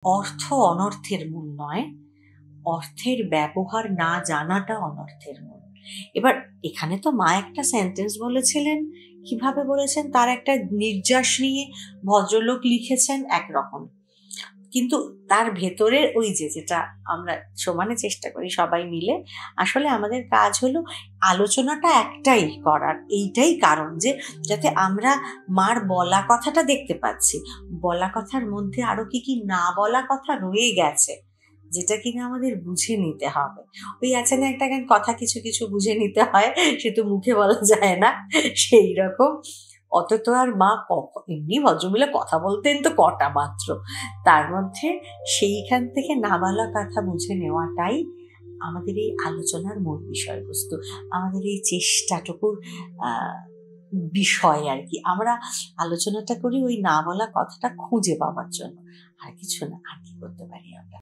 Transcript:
অর্থ অনর্থের মূল নয়, অর্থের ব্যবহার না জানাটা অনর্থের মূল। এবার এখানে তো মা একটা সেন্টেন্স বলেছিলেন, কিভাবে বলেছেন তার একটা নির্যাস নিয়ে ভদ্রলোক লিখেছেন একরকম, কিন্তু তার ভেতরের ওই যেটা আমরা সমানে চেষ্টা করি সবাই মিলে, আসলে আমাদের কাজ হলো আলোচনাটা একটাই করার, এইটাই কারণ যে যাতে আমরা মার বলা কথাটা দেখতে পাচ্ছি, বলা কথার মধ্যে আরো কি কি না বলা কথা রয়ে গেছে যেটা কিনা আমাদের বুঝে নিতে হবে। ওই আছে না একটা গান, কথা কিছু কিছু বুঝে নিতে হয়, সে তো মুখে বলা যায় না, সেই রকম। অত তো আর মা এমনি ভদ্রমহিলা কথা বলতেন তো কটা মাত্র, তার মধ্যে সেইখান থেকে না বলা কথা বুঝে নেওয়াটাই আমাদের এই আলোচনার মূল বিষয়বস্তু, আমাদের এই চেষ্টাটুকুর বিষয় আর কি। আমরা আলোচনাটা করি ওই না বলা কথাটা খুঁজে পাওয়ার জন্য, আর কিছু না। আর কি করতে পারি আমরা?